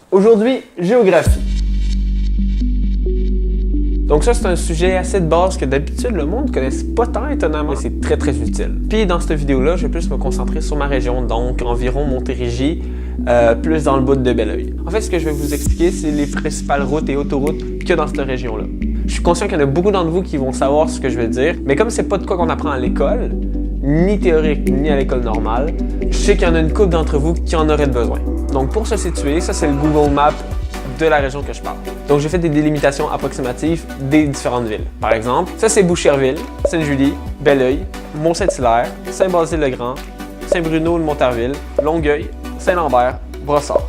Aujourd'hui, géographie. Donc ça, c'est un sujet assez de base que d'habitude, le monde ne connaît pas tant étonnamment, mais c'est très très utile. Puis dans cette vidéo-là, je vais plus me concentrer sur ma région, donc environ Montérégie, plus dans le bout de Belleuil. En fait, ce que je vais vous expliquer, c'est les principales routes et autoroutes qu'il y a dans cette région-là. Je suis conscient qu'il y en a beaucoup d'entre vous qui vont savoir ce que je veux dire, mais comme c'est pas de quoi qu'on apprend à l'école, ni théorique, ni à l'école normale, je sais qu'il y en a une couple d'entre vous qui en auraient besoin. Donc pour se situer, ça c'est le Google Maps de la région que je parle. Donc j'ai fait des délimitations approximatives des différentes villes. Par exemple, ça c'est Boucherville, Sainte-Julie, Belleuil, Mont-Saint-Hilaire, Saint-Basile-le-Grand, Saint-Bruno-de-Montarville, Longueuil, Saint-Lambert, Brossard.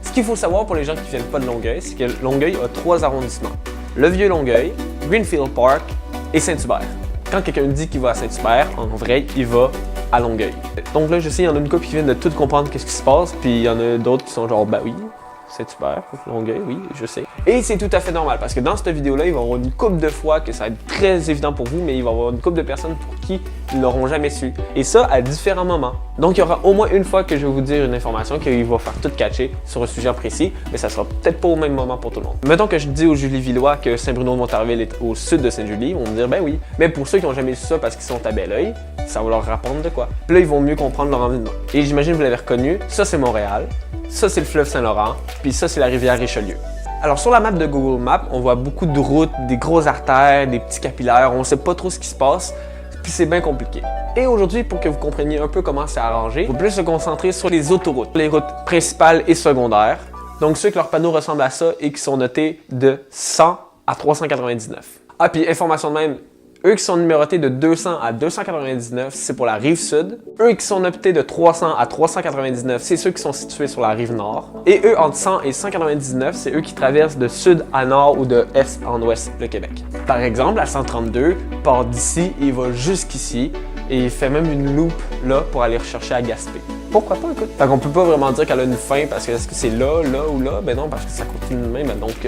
Ce qu'il faut savoir pour les gens qui ne viennent pas de Longueuil, c'est que Longueuil a 3 arrondissements. Le Vieux-Longueuil, Greenfield Park et Saint-Hubert. Quand quelqu'un dit qu'il va à Saint-Hubert, en vrai, il va à Longueuil. Donc là, je sais, il y en a une couple qui viennent de tout comprendre qu'est-ce qui se passe, puis il y en a d'autres qui sont genre, bah oui, Saint-Hubert, Longueuil, oui, je sais. Et c'est tout à fait normal, parce que dans cette vidéo-là, il va y avoir une couple de fois que ça va être très évident pour vous, mais il va y avoir une couple de personnes pour qui ils l'auront jamais su. Et ça, à différents moments. Donc, il y aura au moins une fois que je vais vous dire une information qui va faire tout catcher sur un sujet précis, mais ça sera peut-être pas au même moment pour tout le monde. Mettons que je dis aux Julie-Villois que Saint-Bruno-de-Montarville est au sud de Sainte-Julie, ils vont me dire, ben oui. Mais pour ceux qui n'ont jamais su ça parce qu'ils sont à Belleuil, ça va leur rapprendre de quoi. Puis là, ils vont mieux comprendre leur environnement. Et j'imagine que vous l'avez reconnu, ça c'est Montréal, ça c'est le fleuve Saint-Laurent, puis ça c'est la rivière Richelieu. Alors sur la map de Google Maps, on voit beaucoup de routes, des grosses artères, des petits capillaires, on ne sait pas trop ce qui se passe, puis c'est bien compliqué. Et aujourd'hui, pour que vous compreniez un peu comment c'est arrangé, il faut plus se concentrer sur les autoroutes, les routes principales et secondaires, donc ceux que leurs panneaux ressemblent à ça et qui sont notés de 100 à 399. Ah, puis information de même, eux qui sont numérotés de 200 à 299, c'est pour la rive sud. Eux qui sont notés de 300 à 399, c'est ceux qui sont situés sur la rive nord. Et eux, entre 100 et 199, c'est eux qui traversent de sud à nord ou de est en ouest le Québec. Par exemple, la 132 part d'ici et il va jusqu'ici. Et il fait même une loupe là pour aller rechercher à Gaspé. Pourquoi pas, écoute? Fait qu'on peut pas vraiment dire qu'elle a une fin parce que est-ce que c'est là, là ou là? Ben non, parce que ça continue de même. Donc,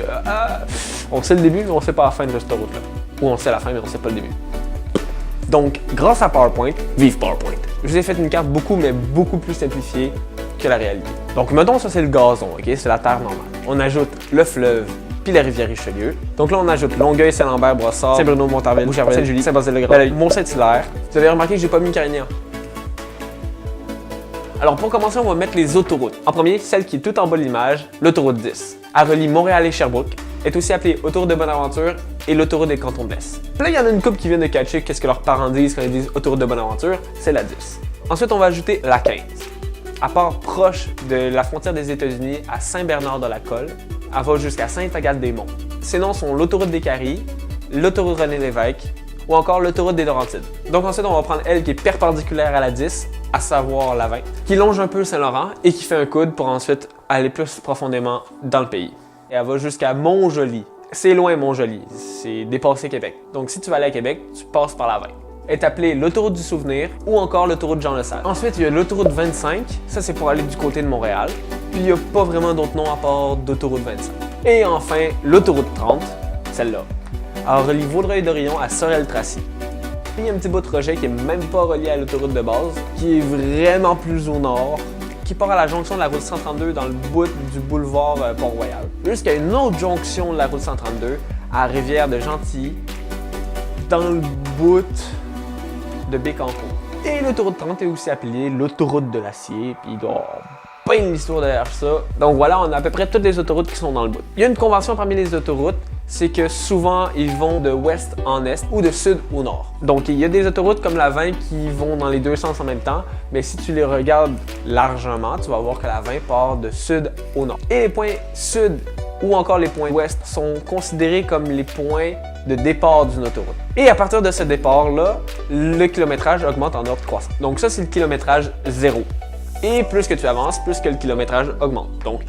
on sait le début, mais on sait pas la fin de cette route-là. Ou on sait la fin, mais on sait pas le début. Donc, grâce à PowerPoint, vive PowerPoint, je vous ai fait une carte beaucoup plus simplifiée que la réalité. Donc, mettons, ça c'est le gazon, ok? C'est la terre normale. On ajoute le fleuve, puis la rivière Richelieu. Donc là, on ajoute Longueuil, Saint-Lambert, Brossard, Saint-Bruno-de-Montarville, Boucherville, Sainte-Julie, Saint-Basile-le-Grand, Mont-Saint-Hilaire. Vous avez remarqué que j'ai pas mis Carignan. Alors pour commencer, on va mettre les autoroutes. En premier, celle qui est tout en bas de l'image, l'autoroute 10. Elle relie Montréal et Sherbrooke, est aussi appelée autoroute de Bonaventure et l'autoroute des cantons de l'Est. Puis là, il y en a une couple qui vient de catcher qu'est-ce que leurs parents disent quand ils disent autoroute de Bonaventure, c'est la 10. Ensuite, on va ajouter la 15. À part proche de la frontière des États-Unis à Saint-Bernard-de-la-Colle, elle va jusqu'à Sainte-Agathe-des-Monts. Ces noms sont l'autoroute des Caries, l'autoroute René-Lévesque ou encore l'autoroute des Laurentides. Donc ensuite, on va prendre elle qui est perpendiculaire à la 10, à savoir la 20, qui longe un peu Saint-Laurent et qui fait un coude pour ensuite aller plus profondément dans le pays. Et elle va jusqu'à Mont-Joli. C'est loin Mont-Joli, c'est dépassé Québec. Donc si tu vas aller à Québec, tu passes par la 20. Elle est appelée l'autoroute du souvenir ou encore l'autoroute Jean-Lesage. Ensuite, il y a l'autoroute 25, ça c'est pour aller du côté de Montréal. Puis il n'y a pas vraiment d'autres noms à part d'autoroute 25. Et enfin, l'autoroute 30, celle-là. Elle relie Vaudreuil-Dorion à Sorel-Tracy. Puis il y a un petit bout de projet qui n'est même pas relié à l'autoroute de base, qui est vraiment plus au nord, qui part à la jonction de la route 132 dans le bout du boulevard Port-Royal. Jusqu'à une autre jonction de la route 132 à la rivière de Gentilly, dans le bout de Bécancour. Et l'autoroute 30 est aussi appelée l'autoroute de l'acier, puis il doit y avoir plein d'histoires derrière ça. Donc voilà, on a à peu près toutes les autoroutes qui sont dans le bout. Il y a une convention parmi les autoroutes, c'est que souvent, ils vont de ouest en est ou de sud au nord. Donc, il y a des autoroutes comme la 20 qui vont dans les deux sens en même temps, mais si tu les regardes largement, tu vas voir que la 20 part de sud au nord. Et les points sud ou encore les points ouest sont considérés comme les points de départ d'une autoroute. Et à partir de ce départ-là, le kilométrage augmente en ordre croissant. Donc ça, c'est le kilométrage 0. Et plus que tu avances, plus que le kilométrage augmente. Donc,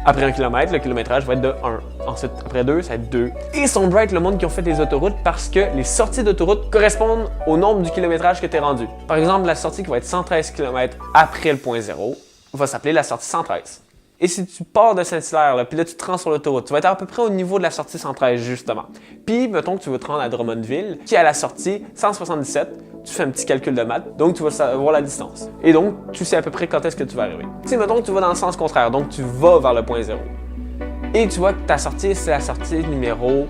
après 1 km, le kilométrage va être de 1. Ensuite, après 2, ça va être 2. Et ils sont bright le monde qui ont fait les autoroutes parce que les sorties d'autoroute correspondent au nombre du kilométrage que tu es rendu. Par exemple, la sortie qui va être 113 km après le point 0 va s'appeler la sortie 113. Et si tu pars de Saint-Hilaire, puis là tu te rends sur l'autoroute, tu vas être à peu près au niveau de la sortie 113 justement. Puis, mettons que tu veux te rendre à Drummondville, qui est à la sortie 177, tu fais un petit calcul de maths, donc tu vas savoir la distance. Et donc, tu sais à peu près quand est-ce que tu vas arriver. Tu sais, mettons que tu vas dans le sens contraire, donc tu vas vers le point 0. Et tu vois que ta sortie, c'est la sortie numéro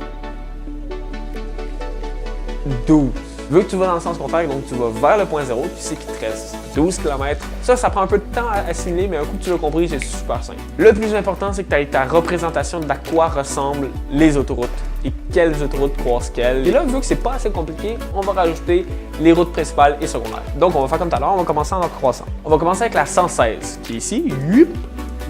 12. Vu que tu vas dans le sens contraire, donc tu vas vers le point 0, tu sais qu'il te reste 12 km. Ça prend un peu de temps à assimiler, mais un coup que tu l'as compris, c'est super simple. Le plus important, c'est que tu as ta représentation d'à quoi ressemblent les autoroutes et quelles autoroutes croisent quelles. Et là, vu que c'est pas assez compliqué, on va rajouter les routes principales et secondaires. Donc, on va faire comme tout à l'heure, on va commencer en croissant. On va commencer avec la 116, qui est ici.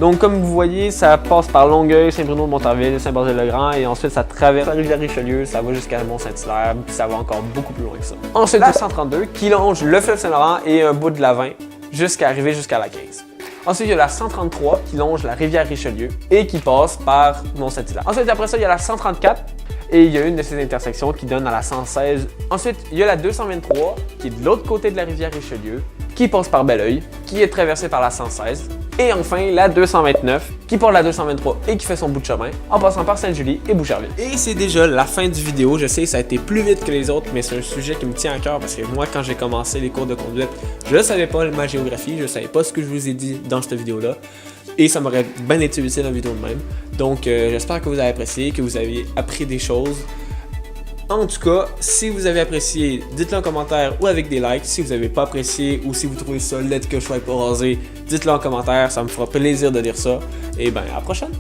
Donc, comme vous voyez, ça passe par Longueuil, Saint-Bruno-de-Montarville, Saint-Basile-le-Grand et ensuite ça traverse la rivière Richelieu, ça va jusqu'à Mont-Saint-Hilaire, puis ça va encore beaucoup plus loin que ça. Ensuite, la 132 qui longe le fleuve Saint-Laurent et un bout de la 20 jusqu'à arriver jusqu'à la 15. Ensuite, il y a la 133 qui longe la rivière Richelieu et qui passe par Mont-Saint-Hilaire. Ensuite, après ça, il y a la 134 et il y a une de ces intersections qui donne à la 116. Ensuite, il y a la 223 qui est de l'autre côté de la rivière Richelieu, qui passe par Belleuil, qui est traversée par la 116. Et enfin, la 229, qui part la 223 et qui fait son bout de chemin, en passant par Sainte-Julie et Boucherville. Et c'est déjà la fin du vidéo. Je sais, ça a été plus vite que les autres, mais c'est un sujet qui me tient à cœur parce que moi, quand j'ai commencé les cours de conduite, je ne savais pas ma géographie, je ne savais pas ce que je vous ai dit dans cette vidéo-là. Et ça m'aurait bien été utile dans une vidéo de même. Donc, j'espère que vous avez apprécié, que vous avez appris des choses. En tout cas, si vous avez apprécié, dites-le en commentaire ou avec des likes. Si vous n'avez pas apprécié ou si vous trouvez ça laid que je sois pas rasé, dites-le en commentaire, ça me fera plaisir de lire ça. Et ben, à la prochaine!